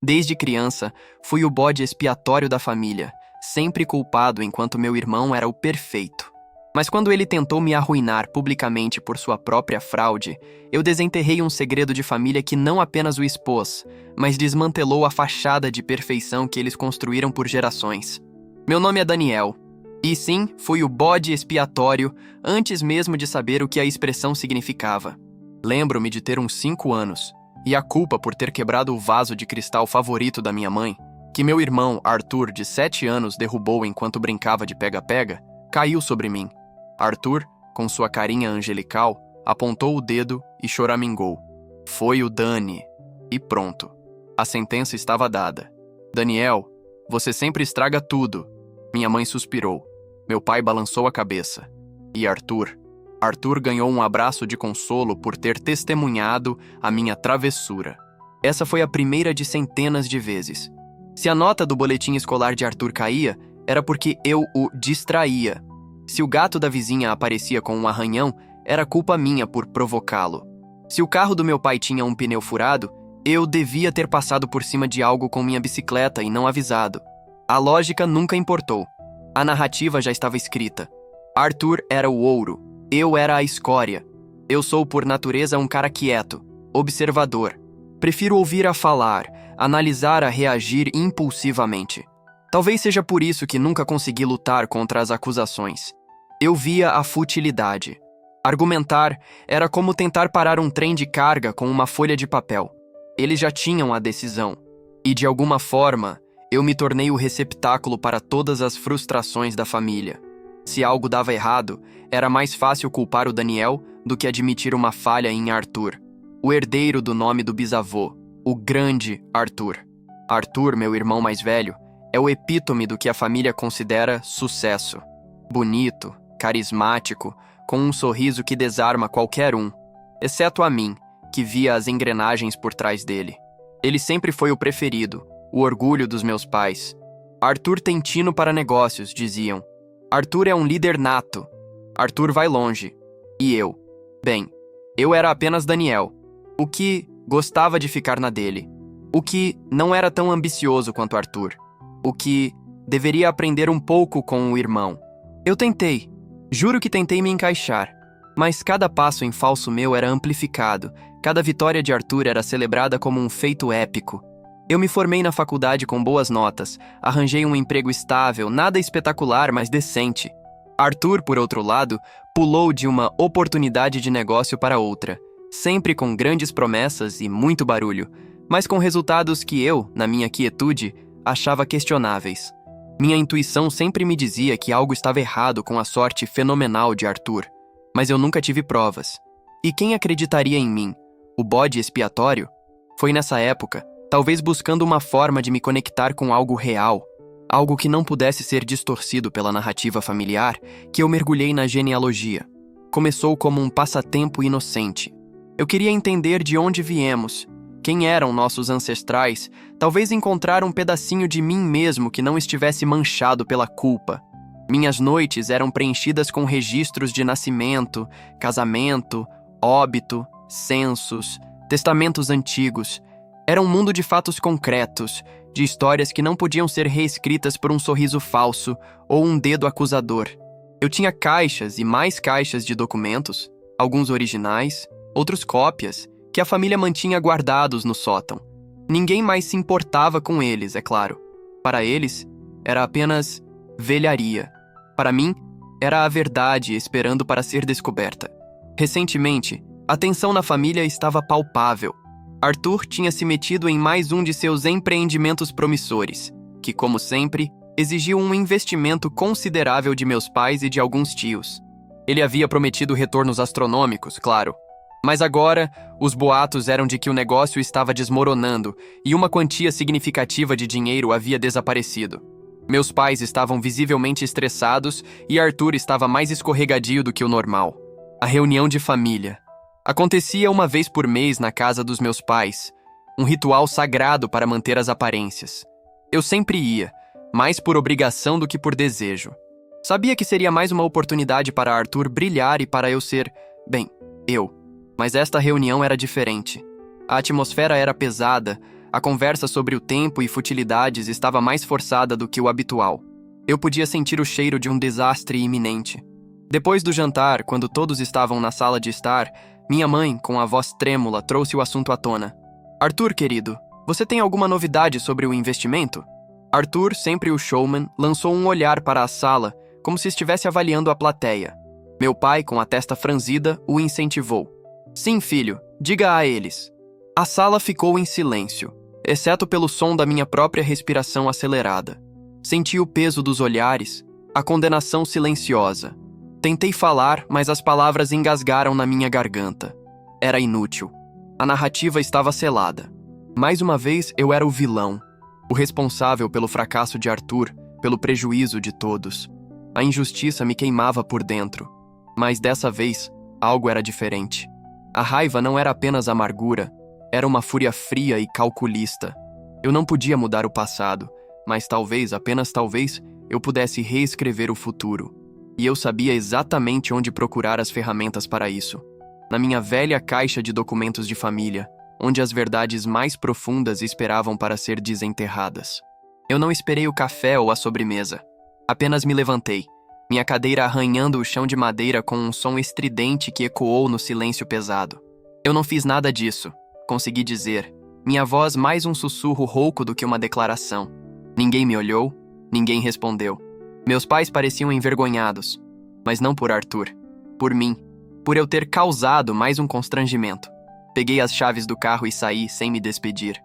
Desde criança, fui o bode expiatório da família, sempre culpado enquanto meu irmão era o perfeito. Mas quando ele tentou me arruinar publicamente por sua própria fraude, eu desenterrei um segredo de família que não apenas o expôs, mas desmantelou a fachada de perfeição que eles construíram por gerações. Meu nome é Daniel. E sim, fui o bode expiatório antes mesmo de saber o que a expressão significava. Lembro-me de ter uns 5 anos, e a culpa por ter quebrado o vaso de cristal favorito da minha mãe, que meu irmão Arthur, de 7 anos, derrubou enquanto brincava de pega-pega, caiu sobre mim. Arthur, com sua carinha angelical, apontou o dedo e choramingou. Foi o Dani. E pronto. A sentença estava dada. Daniel, você sempre estraga tudo. Minha mãe suspirou. Meu pai balançou a cabeça. E Arthur? Arthur ganhou um abraço de consolo por ter testemunhado a minha travessura. Essa foi a primeira de centenas de vezes. Se a nota do boletim escolar de Arthur caía, era porque eu o distraía. Se o gato da vizinha aparecia com um arranhão, era culpa minha por provocá-lo. Se o carro do meu pai tinha um pneu furado, eu devia ter passado por cima de algo com minha bicicleta e não avisado. A lógica nunca importou. A narrativa já estava escrita. Arthur era o ouro, eu era a escória. Eu sou, por natureza, um cara quieto, observador. Prefiro ouvir a falar, analisar a reagir impulsivamente. Talvez seja por isso que nunca consegui lutar contra as acusações. Eu via a futilidade. Argumentar era como tentar parar um trem de carga com uma folha de papel. Eles já tinham a decisão. E, de alguma forma, eu me tornei o receptáculo para todas as frustrações da família. Se algo dava errado, era mais fácil culpar o Daniel do que admitir uma falha em Arthur, o herdeiro do nome do bisavô, o grande Arthur. Arthur, meu irmão mais velho, é o epítome do que a família considera sucesso. Bonito, carismático, com um sorriso que desarma qualquer um, exceto a mim, que via as engrenagens por trás dele. Ele sempre foi o preferido, o orgulho dos meus pais. Arthur tem tino para negócios, diziam. Arthur é um líder nato. Arthur vai longe. E eu? Bem, eu era apenas Daniel, o que gostava de ficar na dele, o que não era tão ambicioso quanto Arthur, o que deveria aprender um pouco com o irmão. Eu tentei, juro que tentei me encaixar, mas cada passo em falso meu era amplificado, cada vitória de Arthur era celebrada como um feito épico. Eu me formei na faculdade com boas notas, arranjei um emprego estável, nada espetacular, mas decente. Arthur, por outro lado, pulou de uma oportunidade de negócio para outra, sempre com grandes promessas e muito barulho, mas com resultados que eu, na minha quietude, achava questionáveis. Minha intuição sempre me dizia que algo estava errado com a sorte fenomenal de Arthur, mas eu nunca tive provas. E quem acreditaria em mim? O bode expiatório? Foi nessa época, talvez buscando uma forma de me conectar com algo real, algo que não pudesse ser distorcido pela narrativa familiar, que eu mergulhei na genealogia. Começou como um passatempo inocente. Eu queria entender de onde viemos, quem eram nossos ancestrais, talvez encontrar um pedacinho de mim mesmo que não estivesse manchado pela culpa. Minhas noites eram preenchidas com registros de nascimento, casamento, óbito, censos, testamentos antigos. Era um mundo de fatos concretos, de histórias que não podiam ser reescritas por um sorriso falso ou um dedo acusador. Eu tinha caixas e mais caixas de documentos, alguns originais, outros cópias, que a família mantinha guardados no sótão. Ninguém mais se importava com eles, é claro. Para eles, era apenas velharia. Para mim, era a verdade esperando para ser descoberta. Recentemente, a tensão na família estava palpável. Arthur tinha se metido em mais um de seus empreendimentos promissores, que, como sempre, exigiu um investimento considerável de meus pais e de alguns tios. Ele havia prometido retornos astronômicos, claro. Mas agora, os boatos eram de que o negócio estava desmoronando e uma quantia significativa de dinheiro havia desaparecido. Meus pais estavam visivelmente estressados e Arthur estava mais escorregadio do que o normal. A reunião de família acontecia uma vez por mês na casa dos meus pais, um ritual sagrado para manter as aparências. Eu sempre ia, mais por obrigação do que por desejo. Sabia que seria mais uma oportunidade para Arthur brilhar e para eu ser, bem, eu. Mas esta reunião era diferente. A atmosfera era pesada, A conversa sobre o tempo e futilidades estava mais forçada do que o habitual. Eu podia sentir o cheiro de um desastre iminente. Depois do jantar, quando todos estavam na sala de estar, minha mãe, com a voz trêmula, trouxe o assunto à tona. Arthur, querido, você tem alguma novidade sobre o investimento? Arthur, sempre o showman, lançou um olhar para a sala, como se estivesse avaliando a plateia. Meu pai, com a testa franzida, o incentivou. Sim, filho, diga a eles. A sala ficou em silêncio, exceto pelo som da minha própria respiração acelerada. Senti o peso dos olhares, a condenação silenciosa. Tentei falar, mas as palavras engasgaram na minha garganta. Era inútil. A narrativa estava selada. Mais uma vez, eu era o vilão, o responsável pelo fracasso de Arthur, pelo prejuízo de todos. A injustiça me queimava por dentro. Mas dessa vez, algo era diferente. A raiva não era apenas amargura, era uma fúria fria e calculista. Eu não podia mudar o passado, mas talvez, apenas talvez, eu pudesse reescrever o futuro. E eu sabia exatamente onde procurar as ferramentas para isso. Na minha velha caixa de documentos de família, onde as verdades mais profundas esperavam para ser desenterradas. Eu não esperei o café ou a sobremesa. Apenas me levantei, minha cadeira arranhando o chão de madeira com um som estridente que ecoou no silêncio pesado. Eu não fiz nada disso, consegui dizer, minha voz mais um sussurro rouco do que uma declaração. Ninguém me olhou, ninguém respondeu. Meus pais pareciam envergonhados, mas não por Arthur, por mim, por eu ter causado mais um constrangimento. Peguei as chaves do carro e saí sem me despedir.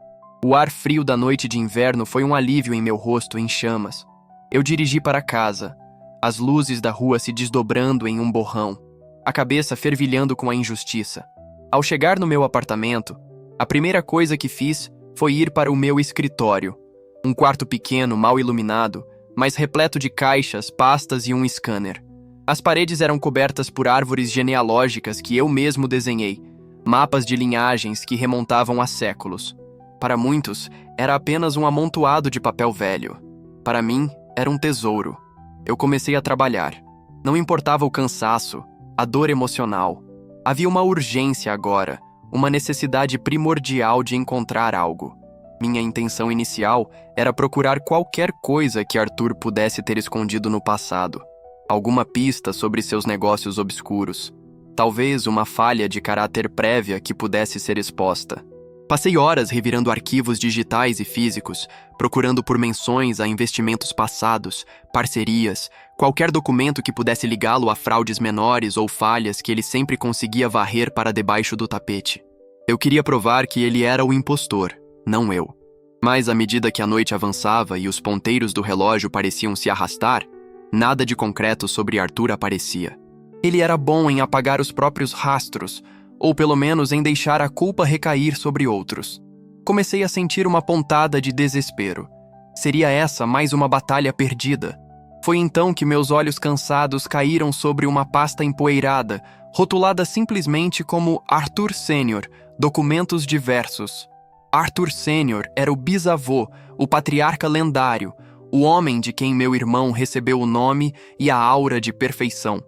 O ar frio da noite de inverno foi um alívio em meu rosto em chamas. Eu dirigi para casa, as luzes da rua se desdobrando em um borrão, a cabeça fervilhando com a injustiça. Ao chegar no meu apartamento, a primeira coisa que fiz foi ir para o meu escritório. Um quarto pequeno, mal iluminado, mas repleto de caixas, pastas e um scanner. As paredes eram cobertas por árvores genealógicas que eu mesmo desenhei, mapas de linhagens que remontavam a séculos. Para muitos, era apenas um amontoado de papel velho. Para mim, era um tesouro. Eu comecei a trabalhar. Não importava o cansaço, a dor emocional. Havia uma urgência agora, uma necessidade primordial de encontrar algo. Minha intenção inicial era procurar qualquer coisa que Arthur pudesse ter escondido no passado. Alguma pista sobre seus negócios obscuros. Talvez uma falha de caráter prévia que pudesse ser exposta. Passei horas revirando arquivos digitais e físicos, procurando por menções a investimentos passados, parcerias, qualquer documento que pudesse ligá-lo a fraudes menores ou falhas que ele sempre conseguia varrer para debaixo do tapete. Eu queria provar que ele era o impostor, não eu. Mas à medida que a noite avançava e os ponteiros do relógio pareciam se arrastar, nada de concreto sobre Arthur aparecia. Ele era bom em apagar os próprios rastros, ou pelo menos em deixar a culpa recair sobre outros. Comecei a sentir uma pontada de desespero. Seria essa mais uma batalha perdida? Foi então que meus olhos cansados caíram sobre uma pasta empoeirada, rotulada simplesmente como Arthur Sênior, documentos diversos. Arthur Sênior era o bisavô, o patriarca lendário, o homem de quem meu irmão recebeu o nome e a aura de perfeição.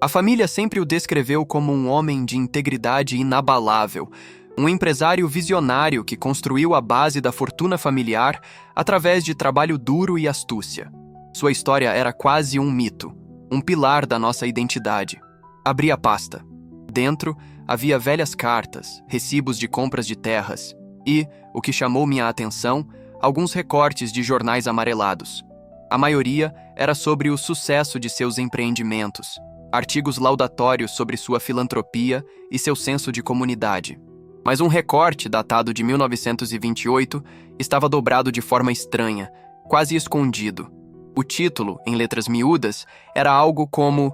A família sempre o descreveu como um homem de integridade inabalável, um empresário visionário que construiu a base da fortuna familiar através de trabalho duro e astúcia. Sua história era quase um mito, um pilar da nossa identidade. Abri a pasta. Dentro havia velhas cartas, recibos de compras de terras e, o que chamou minha atenção, alguns recortes de jornais amarelados. A maioria era sobre o sucesso de seus empreendimentos, artigos laudatórios sobre sua filantropia e seu senso de comunidade. Mas um recorte, datado de 1928, estava dobrado de forma estranha, quase escondido. O título, em letras miúdas, era algo como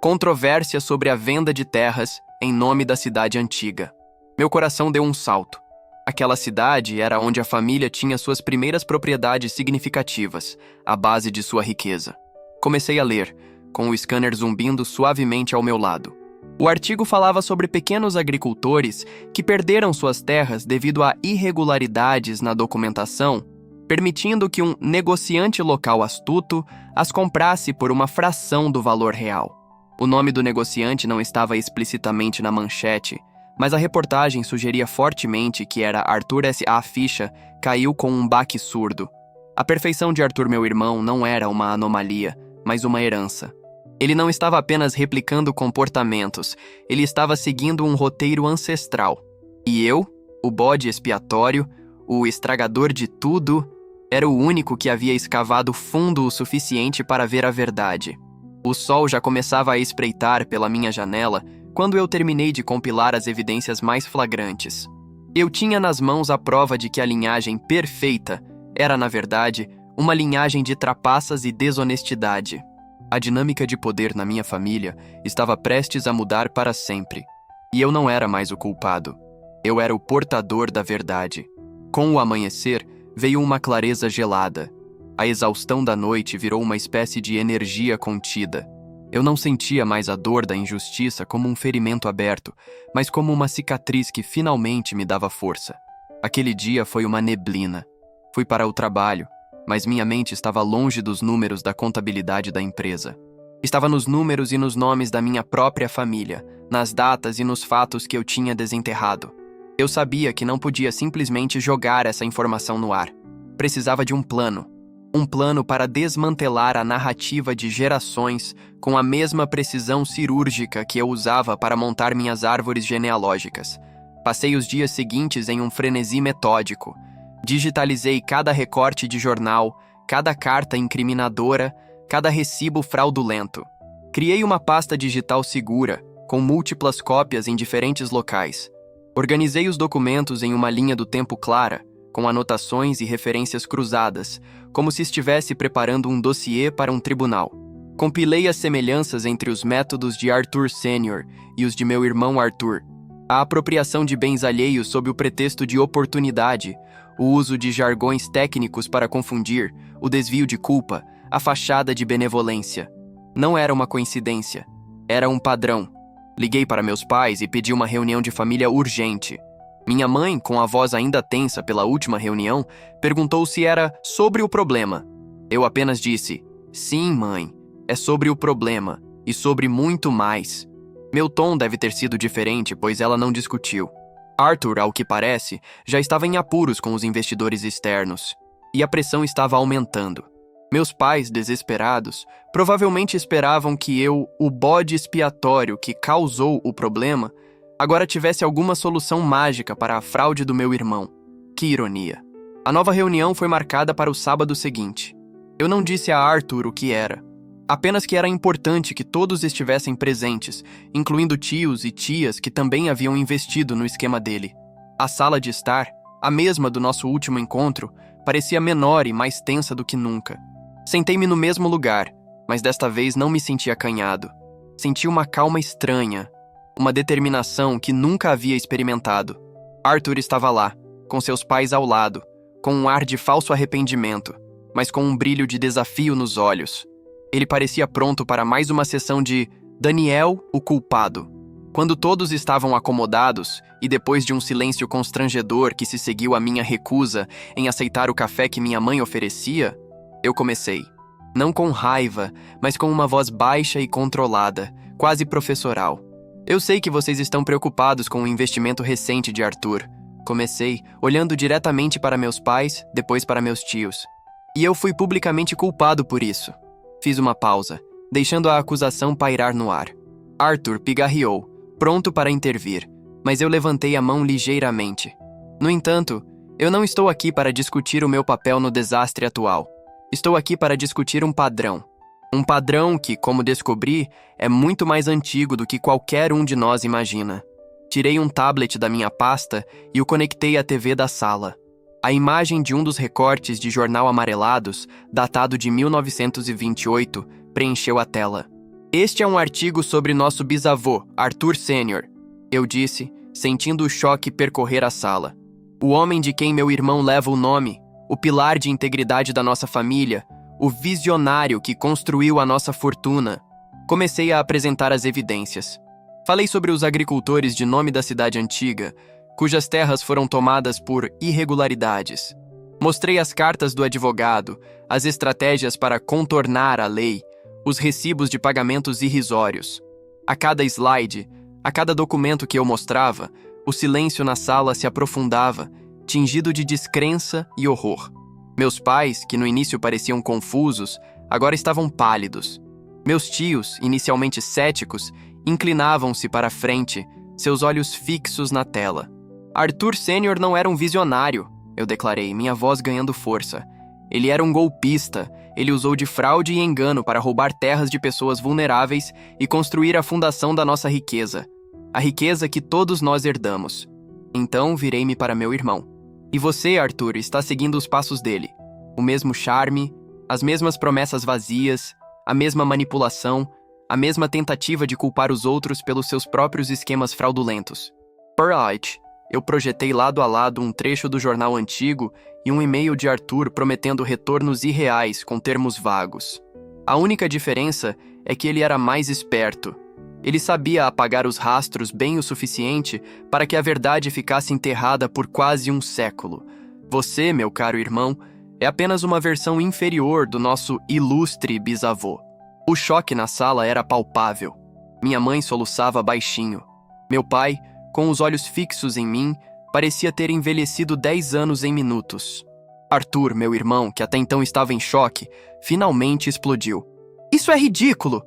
Controvérsia sobre a venda de terras em nome da cidade antiga. Meu coração deu um salto. Aquela cidade era onde a família tinha suas primeiras propriedades significativas, a base de sua riqueza. Comecei a ler, com o scanner zumbindo suavemente ao meu lado. O artigo falava sobre pequenos agricultores que perderam suas terras devido a irregularidades na documentação, permitindo que um negociante local astuto as comprasse por uma fração do valor real. O nome do negociante não estava explicitamente na manchete, mas a reportagem sugeria fortemente que era Arthur S.A. Ficha caiu com um baque surdo. A perfeição de Arthur, meu irmão, não era uma anomalia, mas uma herança. Ele não estava apenas replicando comportamentos, ele estava seguindo um roteiro ancestral. E eu, o bode expiatório, o estragador de tudo, era o único que havia escavado fundo o suficiente para ver a verdade. O sol já começava a espreitar pela minha janela quando eu terminei de compilar as evidências mais flagrantes. Eu tinha nas mãos a prova de que a linhagem perfeita era, na verdade, uma linhagem de trapaças e desonestidade. A dinâmica de poder na minha família estava prestes a mudar para sempre. E eu não era mais o culpado. Eu era o portador da verdade. Com o amanhecer, veio uma clareza gelada. A exaustão da noite virou uma espécie de energia contida. Eu não sentia mais a dor da injustiça como um ferimento aberto, mas como uma cicatriz que finalmente me dava força. Aquele dia foi uma neblina. Fui para o trabalho, mas minha mente estava longe dos números da contabilidade da empresa. Estava nos números e nos nomes da minha própria família, nas datas e nos fatos que eu tinha desenterrado. Eu sabia que não podia simplesmente jogar essa informação no ar. Precisava de um plano. Um plano para desmantelar a narrativa de gerações com a mesma precisão cirúrgica que eu usava para montar minhas árvores genealógicas. Passei os dias seguintes em um frenesi metódico. Digitalizei cada recorte de jornal, cada carta incriminadora, cada recibo fraudulento. Criei uma pasta digital segura, com múltiplas cópias em diferentes locais. Organizei os documentos em uma linha do tempo clara, com anotações e referências cruzadas, como se estivesse preparando um dossiê para um tribunal. Compilei as semelhanças entre os métodos de Arthur Sênior e os de meu irmão Arthur. A apropriação de bens alheios sob o pretexto de oportunidade, o uso de jargões técnicos para confundir, o desvio de culpa, a fachada de benevolência. Não era uma coincidência, era um padrão. Liguei para meus pais e pedi uma reunião de família urgente. Minha mãe, com a voz ainda tensa pela última reunião, perguntou se era sobre o problema. Eu apenas disse, sim, mãe, é sobre o problema, e sobre muito mais. Meu tom deve ter sido diferente, pois ela não discutiu. Arthur, ao que parece, já estava em apuros com os investidores externos, e a pressão estava aumentando. Meus pais, desesperados, provavelmente esperavam que eu, o bode expiatório que causou o problema, agora tivesse alguma solução mágica para a fraude do meu irmão. Que ironia. A nova reunião foi marcada para o sábado seguinte. Eu não disse a Arthur o que era. Apenas que era importante que todos estivessem presentes, incluindo tios e tias que também haviam investido no esquema dele. A sala de estar, a mesma do nosso último encontro, parecia menor e mais tensa do que nunca. Sentei-me no mesmo lugar, mas desta vez não me senti acanhado. Senti uma calma estranha, uma determinação que nunca havia experimentado. Arthur estava lá, com seus pais ao lado, com um ar de falso arrependimento, mas com um brilho de desafio nos olhos. Ele parecia pronto para mais uma sessão de Daniel, o culpado. Quando todos estavam acomodados, e depois de um silêncio constrangedor que se seguiu à minha recusa em aceitar o café que minha mãe oferecia, eu comecei. Não com raiva, mas com uma voz baixa e controlada, quase professoral. Eu sei que vocês estão preocupados com o investimento recente de Arthur. Comecei, olhando diretamente para meus pais, depois para meus tios. E eu fui publicamente culpado por isso. Fiz uma pausa, deixando a acusação pairar no ar. Arthur pigarreou, pronto para intervir, mas eu levantei a mão ligeiramente. No entanto, eu não estou aqui para discutir o meu papel no desastre atual. Estou aqui para discutir um padrão. Um padrão que, como descobri, é muito mais antigo do que qualquer um de nós imagina. Tirei um tablet da minha pasta e o conectei à TV da sala. A imagem de um dos recortes de jornal amarelados, datado de 1928, preencheu a tela. Este é um artigo sobre nosso bisavô, Arthur Sênior, eu disse, sentindo o choque percorrer a sala. O homem de quem meu irmão leva o nome, o pilar de integridade da nossa família, o visionário que construiu a nossa fortuna. Comecei a apresentar as evidências. Falei sobre os agricultores de nome da cidade antiga, cujas terras foram tomadas por irregularidades. Mostrei as cartas do advogado, as estratégias para contornar a lei, os recibos de pagamentos irrisórios. A cada slide, a cada documento que eu mostrava, O silêncio na sala se aprofundava, tingido de descrença e horror. Meus pais, que no início pareciam confusos, agora estavam pálidos. Meus tios, inicialmente céticos, inclinavam-se para a frente, seus olhos fixos na tela. Arthur Sênior não era um visionário, eu declarei, minha voz ganhando força. Ele era um golpista. Ele usou de fraude e engano para roubar terras de pessoas vulneráveis e construir a fundação da nossa riqueza. A riqueza que todos nós herdamos. Então virei-me para meu irmão. E você, Arthur, está seguindo os passos dele. O mesmo charme, as mesmas promessas vazias, a mesma manipulação, a mesma tentativa de culpar os outros pelos seus próprios esquemas fraudulentos. Polite. Eu projetei lado a lado um trecho do jornal antigo e um e-mail de Arthur prometendo retornos irreais com termos vagos. A única diferença é que ele era mais esperto. Ele sabia apagar os rastros bem o suficiente para que a verdade ficasse enterrada por quase um século. Você, meu caro irmão, é apenas uma versão inferior do nosso ilustre bisavô. O choque na sala era palpável. Minha mãe soluçava baixinho. Meu pai, com os olhos fixos em mim, parecia ter envelhecido 10 anos em minutos. Arthur, meu irmão, que até então estava em choque, finalmente explodiu. Isso é ridículo!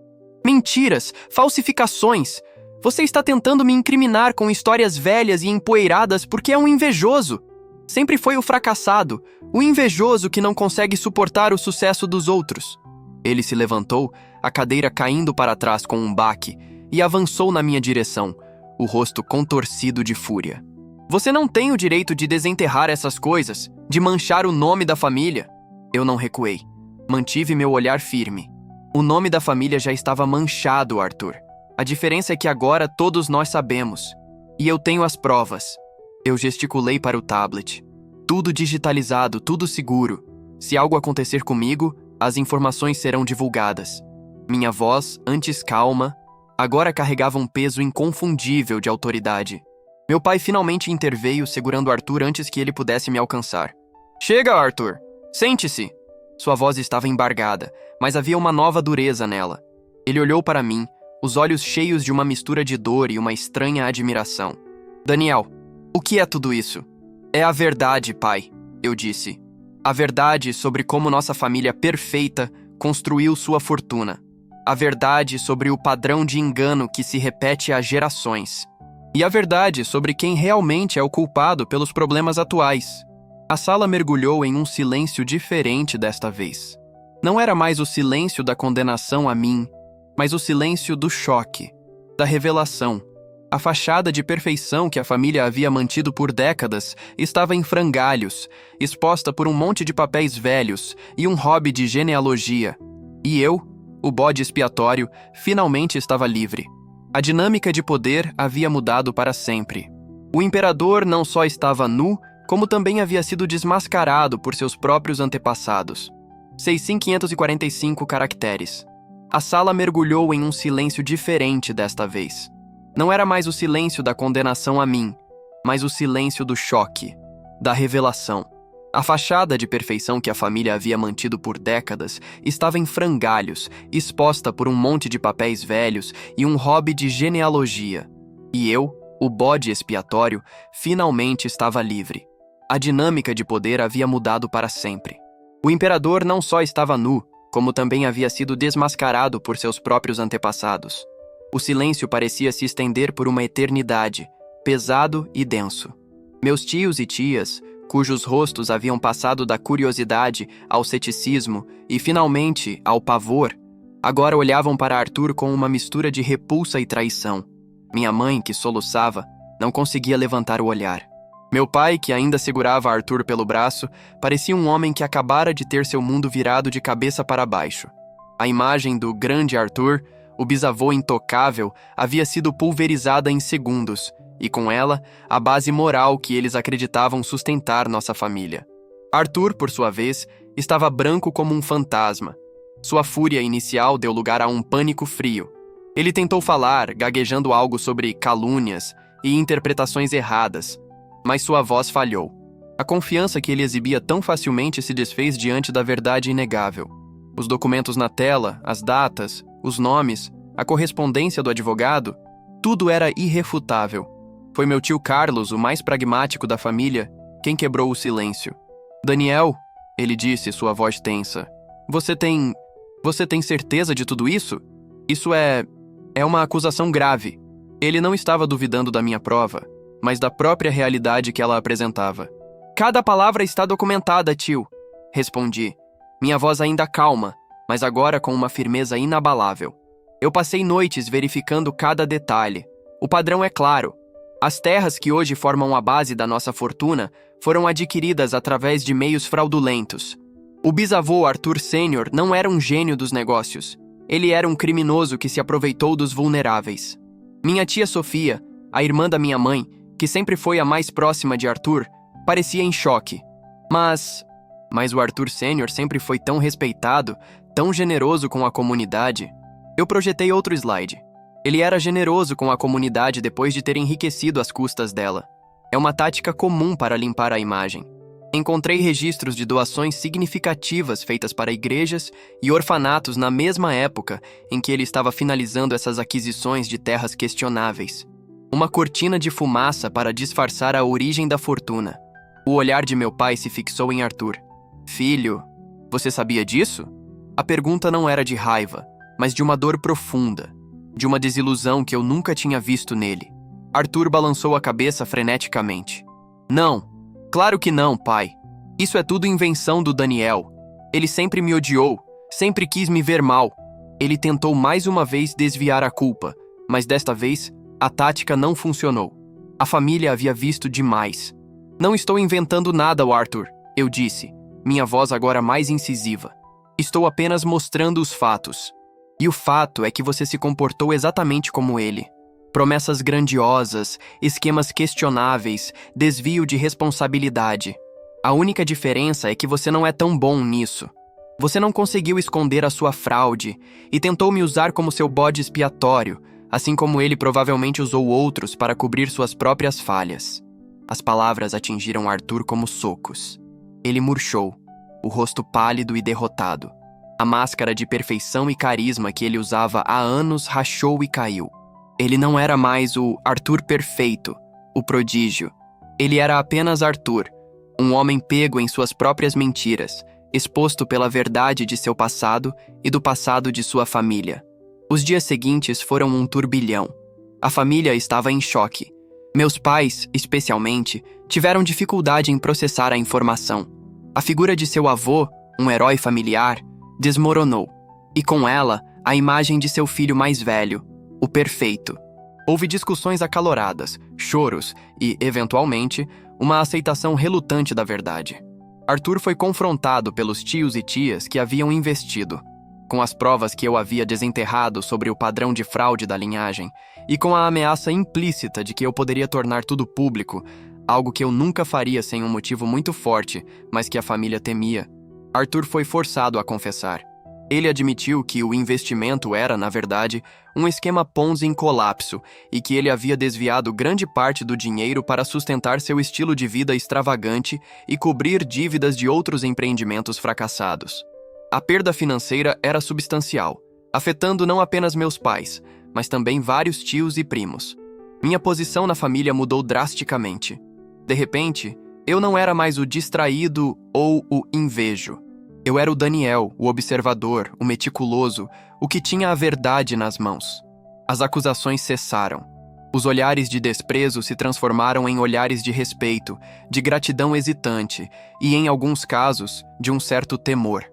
Mentiras, falsificações! Você está tentando me incriminar com histórias velhas e empoeiradas porque é um invejoso. Sempre foi o fracassado, o invejoso que não consegue suportar o sucesso dos outros. Ele se levantou, a cadeira caindo para trás com um baque, e avançou na minha direção, o rosto contorcido de fúria. Você não tem o direito de desenterrar essas coisas, de manchar o nome da família. Eu não recuei. Mantive meu olhar firme. O nome da família já estava manchado, Arthur. A diferença é que agora todos nós sabemos. E eu tenho as provas. Eu gesticulei para o tablet. Tudo digitalizado, tudo seguro. Se algo acontecer comigo, as informações serão divulgadas. Minha voz, antes calma, agora carregava um peso inconfundível de autoridade. Meu pai finalmente interveio, segurando Arthur antes que ele pudesse me alcançar. Chega, Arthur! Sente-se! Sua voz estava embargada, mas havia uma nova dureza nela. Ele olhou para mim, os olhos cheios de uma mistura de dor e uma estranha admiração. Daniel, o que é tudo isso? É a verdade, pai, eu disse. A verdade sobre como nossa família perfeita construiu sua fortuna. A verdade sobre o padrão de engano que se repete há gerações. E a verdade sobre quem realmente é o culpado pelos problemas atuais. A sala mergulhou em um silêncio diferente desta vez. Não era mais o silêncio da condenação a mim, mas o silêncio do choque, da revelação. A fachada de perfeição que a família havia mantido por décadas estava em frangalhos, exposta por um monte de papéis velhos e um hobby de genealogia. E eu, o bode expiatório, finalmente estava livre. A dinâmica de poder havia mudado para sempre. O imperador não só estava nu, como também havia sido desmascarado por seus próprios antepassados. 6.545 caracteres. A sala mergulhou em um silêncio diferente desta vez. Não era mais o silêncio da condenação a mim, mas o silêncio do choque, da revelação. A fachada de perfeição que a família havia mantido por décadas estava em frangalhos, exposta por um monte de papéis velhos e um hobby de genealogia. E eu, o bode expiatório, finalmente estava livre. A dinâmica de poder havia mudado para sempre. O imperador não só estava nu, como também havia sido desmascarado por seus próprios antepassados. O silêncio parecia se estender por uma eternidade, pesado e denso. Meus tios e tias, cujos rostos haviam passado da curiosidade ao ceticismo e, finalmente, ao pavor, agora olhavam para Arthur com uma mistura de repulsa e traição. Minha mãe, que soluçava, não conseguia levantar o olhar. Meu pai, que ainda segurava Arthur pelo braço, parecia um homem que acabara de ter seu mundo virado de cabeça para baixo. A imagem do grande Arthur, o bisavô intocável, havia sido pulverizada em segundos, e com ela, a base moral que eles acreditavam sustentar nossa família. Arthur, por sua vez, estava branco como um fantasma. Sua fúria inicial deu lugar a um pânico frio. Ele tentou falar, gaguejando algo sobre calúnias e interpretações erradas, mas sua voz falhou. A confiança que ele exibia tão facilmente se desfez diante da verdade inegável. Os documentos na tela, as datas, os nomes, a correspondência do advogado, tudo era irrefutável. Foi meu tio Carlos, o mais pragmático da família, quem quebrou o silêncio. Daniel, ele disse, sua voz tensa. Você tem certeza de tudo isso? Isso é uma acusação grave. Ele não estava duvidando da minha prova, mas da própria realidade que ela apresentava. Cada palavra está documentada, tio, respondi. Minha voz ainda calma, mas agora com uma firmeza inabalável. Eu passei noites verificando cada detalhe. O padrão é claro. As terras que hoje formam a base da nossa fortuna foram adquiridas através de meios fraudulentos. O bisavô Arthur Sênior não era um gênio dos negócios. Ele era um criminoso que se aproveitou dos vulneráveis. Minha tia Sofia, a irmã da minha mãe, que sempre foi a mais próxima de Arthur, parecia em choque. Mas o Arthur Sênior sempre foi tão respeitado, tão generoso com a comunidade. Eu projetei outro slide. Ele era generoso com a comunidade depois de ter enriquecido às custas dela. É uma tática comum para limpar a imagem. Encontrei registros de doações significativas feitas para igrejas e orfanatos na mesma época em que ele estava finalizando essas aquisições de terras questionáveis. Uma cortina de fumaça para disfarçar a origem da fortuna. O olhar de meu pai se fixou em Arthur. Filho, você sabia disso? A pergunta não era de raiva, mas de uma dor profunda, de uma desilusão que eu nunca tinha visto nele. Arthur balançou a cabeça freneticamente. Não, claro que não, pai. Isso é tudo invenção do Daniel. Ele sempre me odiou, sempre quis me ver mal. Ele tentou mais uma vez desviar a culpa, mas desta vez, a tática não funcionou. A família havia visto demais. Não estou inventando nada, Arthur, eu disse, minha voz agora mais incisiva. Estou apenas mostrando os fatos. E o fato é que você se comportou exatamente como ele. Promessas grandiosas, esquemas questionáveis, desvio de responsabilidade. A única diferença é que você não é tão bom nisso. Você não conseguiu esconder a sua fraude e tentou me usar como seu bode expiatório, assim como ele provavelmente usou outros para cobrir suas próprias falhas. As palavras atingiram Arthur como socos. Ele murchou, o rosto pálido e derrotado. A máscara de perfeição e carisma que ele usava há anos rachou e caiu. Ele não era mais o Arthur perfeito, o prodígio. Ele era apenas Arthur, um homem pego em suas próprias mentiras, exposto pela verdade de seu passado e do passado de sua família. Os dias seguintes foram um turbilhão. A família estava em choque. Meus pais, especialmente, tiveram dificuldade em processar a informação. A figura de seu avô, um herói familiar, desmoronou, e com ela, a imagem de seu filho mais velho, o perfeito. Houve discussões acaloradas, choros e, eventualmente, uma aceitação relutante da verdade. Arthur foi confrontado pelos tios e tias que haviam investido, com as provas que eu havia desenterrado sobre o padrão de fraude da linhagem e com a ameaça implícita de que eu poderia tornar tudo público, algo que eu nunca faria sem um motivo muito forte, mas que a família temia. Arthur foi forçado a confessar. Ele admitiu que o investimento era, na verdade, um esquema Ponzi em colapso e que ele havia desviado grande parte do dinheiro para sustentar seu estilo de vida extravagante e cobrir dívidas de outros empreendimentos fracassados. A perda financeira era substancial, afetando não apenas meus pais, mas também vários tios e primos. Minha posição na família mudou drasticamente. De repente, eu não era mais o distraído ou o invejo. Eu era o Daniel, o observador, o meticuloso, o que tinha a verdade nas mãos. As acusações cessaram. Os olhares de desprezo se transformaram em olhares de respeito, de gratidão hesitante e, em alguns casos, de um certo temor.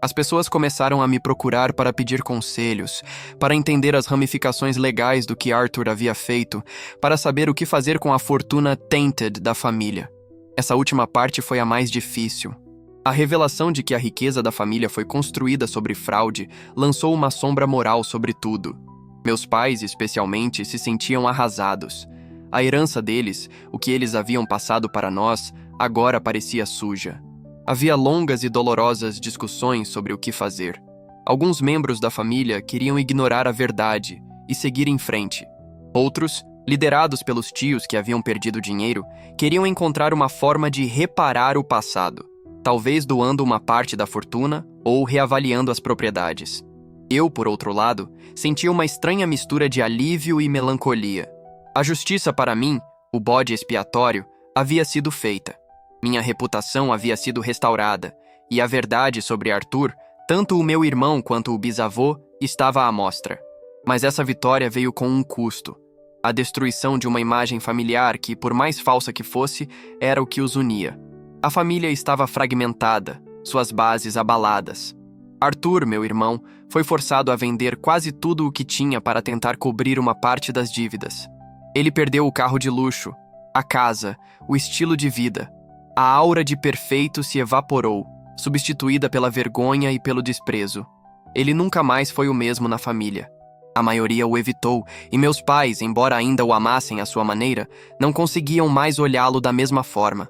As pessoas começaram a me procurar para pedir conselhos, para entender as ramificações legais do que Arthur havia feito, para saber o que fazer com a fortuna tainted da família. Essa última parte foi a mais difícil. A revelação de que a riqueza da família foi construída sobre fraude lançou uma sombra moral sobre tudo. Meus pais, especialmente, se sentiam arrasados. A herança deles, o que eles haviam passado para nós, agora parecia suja. Havia longas e dolorosas discussões sobre o que fazer. Alguns membros da família queriam ignorar a verdade e seguir em frente. Outros, liderados pelos tios que haviam perdido dinheiro, queriam encontrar uma forma de reparar o passado. Talvez doando uma parte da fortuna ou reavaliando as propriedades. Eu, por outro lado, sentia uma estranha mistura de alívio e melancolia. A justiça, para mim, O bode expiatório havia sido feita. Minha reputação havia sido restaurada, e a verdade sobre Arthur, tanto o meu irmão quanto o bisavô, estava à mostra. Mas essa vitória veio com um custo. A destruição de uma imagem familiar que, por mais falsa que fosse, era o que os unia. A família estava fragmentada, suas bases abaladas. Arthur, meu irmão, foi forçado a vender quase tudo o que tinha para tentar cobrir uma parte das dívidas. Ele perdeu o carro de luxo, a casa, o estilo de vida. A aura de perfeito se evaporou, substituída pela vergonha e pelo desprezo. Ele nunca mais foi o mesmo na família. A maioria o evitou, e meus pais, embora ainda o amassem à sua maneira, não conseguiam mais olhá-lo da mesma forma.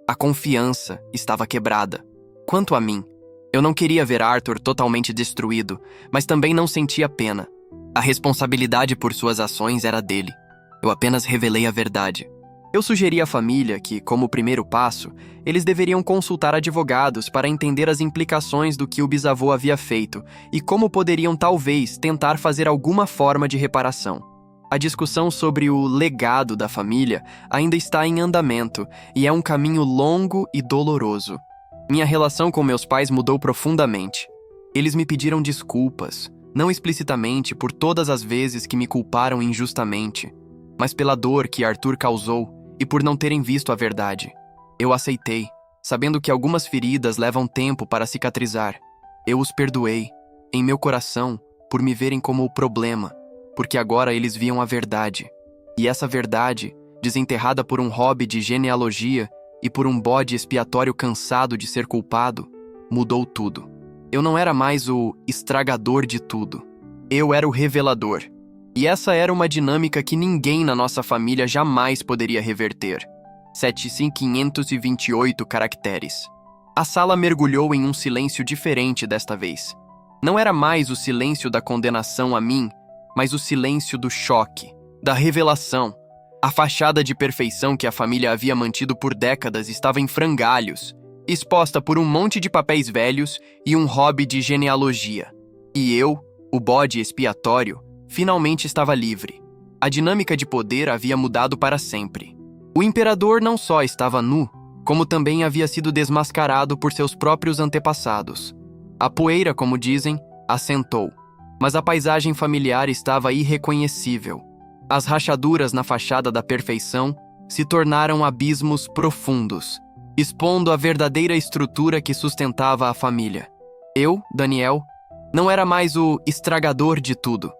A confiança estava quebrada. Quanto a mim, eu não queria ver Arthur totalmente destruído, mas também não sentia pena. A responsabilidade por suas ações era dele. Eu apenas revelei a verdade. Eu sugeri à família que, como primeiro passo, eles deveriam consultar advogados para entender as implicações do que o bisavô havia feito e como poderiam talvez tentar fazer alguma forma de reparação. A discussão sobre o legado da família ainda está em andamento e é um caminho longo e doloroso. Minha relação com meus pais mudou profundamente. Eles me pediram desculpas, não explicitamente por todas as vezes que me culparam injustamente, mas pela dor que Arthur causou e por não terem visto a verdade. Eu aceitei, sabendo que algumas feridas levam tempo para cicatrizar. Eu os perdoei, em meu coração, por me verem como o problema, porque agora eles viam a verdade. E essa verdade, desenterrada por um hobby de genealogia e por um bode expiatório cansado de ser culpado, mudou tudo. Eu não era mais o estragador de tudo. Eu era o revelador. E essa era uma dinâmica que ninguém na nossa família jamais poderia reverter. 7.528 caracteres. A sala mergulhou em um silêncio diferente desta vez. Não era mais o silêncio da condenação a mim, mas o silêncio do choque, da revelação. A fachada de perfeição que a família havia mantido por décadas estava em frangalhos, exposta por um monte de papéis velhos e um hobby de genealogia. E eu, o bode expiatório, finalmente estava livre. A dinâmica de poder havia mudado para sempre. O imperador não só estava nu, como também havia sido desmascarado por seus próprios antepassados. A poeira, como dizem, assentou, mas a paisagem familiar estava irreconhecível. As rachaduras na fachada da perfeição se tornaram abismos profundos, expondo a verdadeira estrutura que sustentava a família. Eu, Daniel, não era mais o estragador de tudo.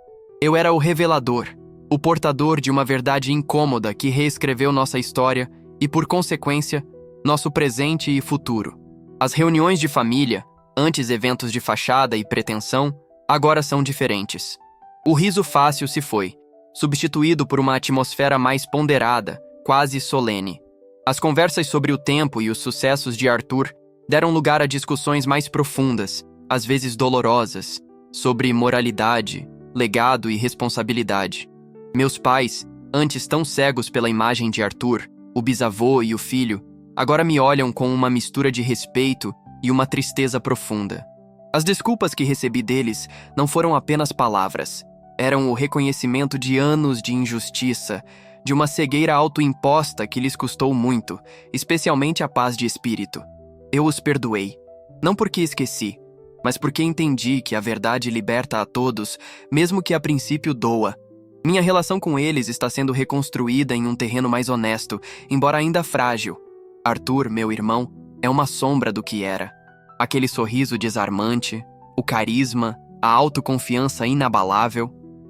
Eu era o revelador, o portador de uma verdade incômoda que reescreveu nossa história e, por consequência, nosso presente e futuro. As reuniões de família, antes eventos de fachada e pretensão, agora são diferentes. O riso fácil se foi, substituído por uma atmosfera mais ponderada, quase solene. As conversas sobre o tempo e os sucessos de Arthur deram lugar a discussões mais profundas, às vezes dolorosas, sobre moralidade, legado e responsabilidade. Meus pais, antes tão cegos pela imagem de Arthur, o bisavô e o filho, agora me olham com uma mistura de respeito e uma tristeza profunda. As desculpas que recebi deles não foram apenas palavras, eram o reconhecimento de anos de injustiça, de uma cegueira autoimposta que lhes custou muito, especialmente a paz de espírito. Eu os perdoei, não porque esqueci, mas porque entendi que a verdade liberta a todos, mesmo que a princípio doa. Minha relação com eles está sendo reconstruída em um terreno mais honesto, embora ainda frágil. Arthur, meu irmão, é uma sombra do que era. Aquele sorriso desarmante, o carisma, a autoconfiança inabalável,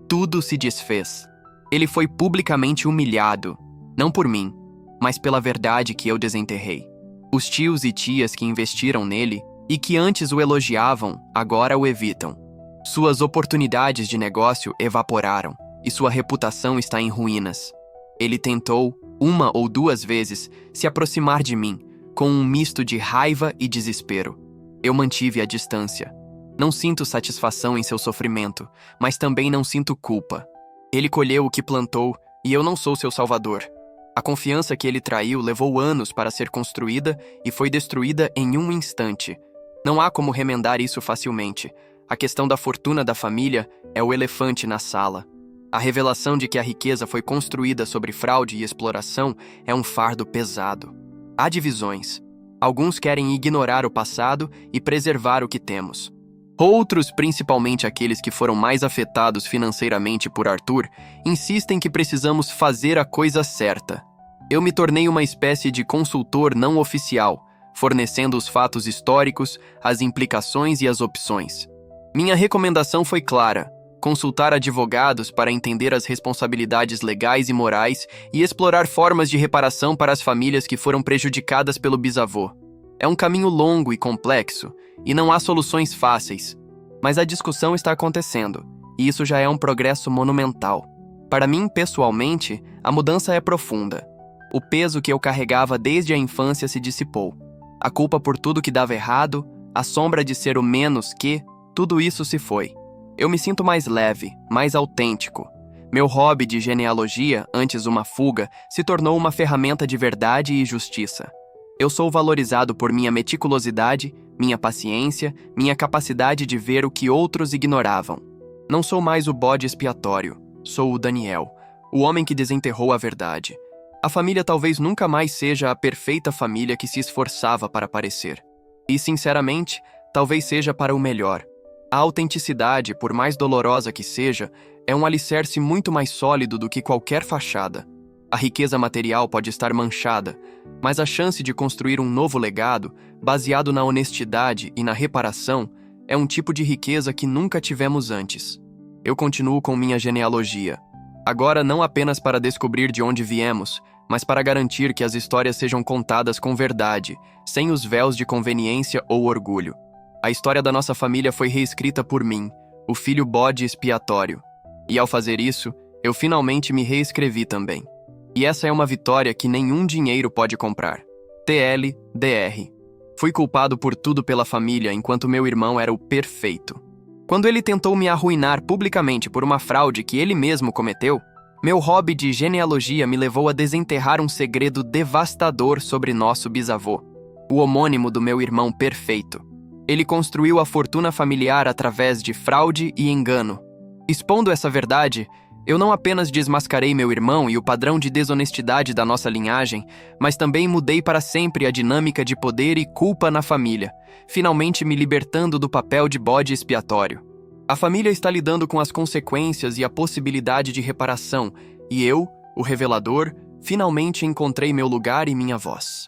tudo se desfez. Ele foi publicamente humilhado, não por mim, mas pela verdade que eu desenterrei. Os tios e tias que investiram nele e que antes o elogiavam, agora o evitam. Suas oportunidades de negócio evaporaram e sua reputação está em ruínas. Ele tentou, uma ou duas vezes, se aproximar de mim, com um misto de raiva e desespero. Eu mantive a distância. Não sinto satisfação em seu sofrimento, mas também não sinto culpa. Ele colheu o que plantou e eu não sou seu salvador. A confiança que ele traiu levou anos para ser construída e foi destruída em um instante. Não há como remendar isso facilmente. A questão da fortuna da família é o elefante na sala. A revelação de que a riqueza foi construída sobre fraude e exploração é um fardo pesado. Há divisões. Alguns querem ignorar o passado e preservar o que temos. Outros, principalmente aqueles que foram mais afetados financeiramente por Arthur, insistem que precisamos fazer a coisa certa. Eu me tornei uma espécie de consultor não oficial, fornecendo os fatos históricos, as implicações e as opções. Minha recomendação foi clara: consultar advogados para entender as responsabilidades legais e morais e explorar formas de reparação para as famílias que foram prejudicadas pelo bisavô. É um caminho longo e complexo, e não há soluções fáceis. Mas a discussão está acontecendo, e isso já é um progresso monumental. Para mim, pessoalmente, a mudança é profunda. O peso que eu carregava desde a infância se dissipou. A culpa por tudo que dava errado, a sombra de ser o menos que, tudo isso se foi. Eu me sinto mais leve, mais autêntico. Meu hobby de genealogia, antes uma fuga, se tornou uma ferramenta de verdade e justiça. Eu sou valorizado por minha meticulosidade, minha paciência, minha capacidade de ver o que outros ignoravam. Não sou mais o bode expiatório, sou o Daniel, o homem que desenterrou a verdade. A família talvez nunca mais seja a perfeita família que se esforçava para parecer. E, sinceramente, talvez seja para o melhor. A autenticidade, por mais dolorosa que seja, é um alicerce muito mais sólido do que qualquer fachada. A riqueza material pode estar manchada, mas a chance de construir um novo legado, baseado na honestidade e na reparação, é um tipo de riqueza que nunca tivemos antes. Eu continuo com minha genealogia. Agora não apenas para descobrir de onde viemos, mas para garantir que as histórias sejam contadas com verdade, sem os véus de conveniência ou orgulho. A história da nossa família foi reescrita por mim, o filho bode expiatório. E ao fazer isso, eu finalmente me reescrevi também. E essa é uma vitória que nenhum dinheiro pode comprar. TLDR. Fui culpado por tudo pela família enquanto meu irmão era o perfeito. Quando ele tentou me arruinar publicamente por uma fraude que ele mesmo cometeu, meu hobby de genealogia me levou a desenterrar um segredo devastador sobre nosso bisavô, o homônimo do meu irmão perfeito. Ele construiu a fortuna familiar através de fraude e engano. Expondo essa verdade, eu não apenas desmascarei meu irmão e o padrão de desonestidade da nossa linhagem, mas também mudei para sempre a dinâmica de poder e culpa na família, finalmente me libertando do papel de bode expiatório. A família está lidando com as consequências e a possibilidade de reparação, e eu, o revelador, finalmente encontrei meu lugar e minha voz.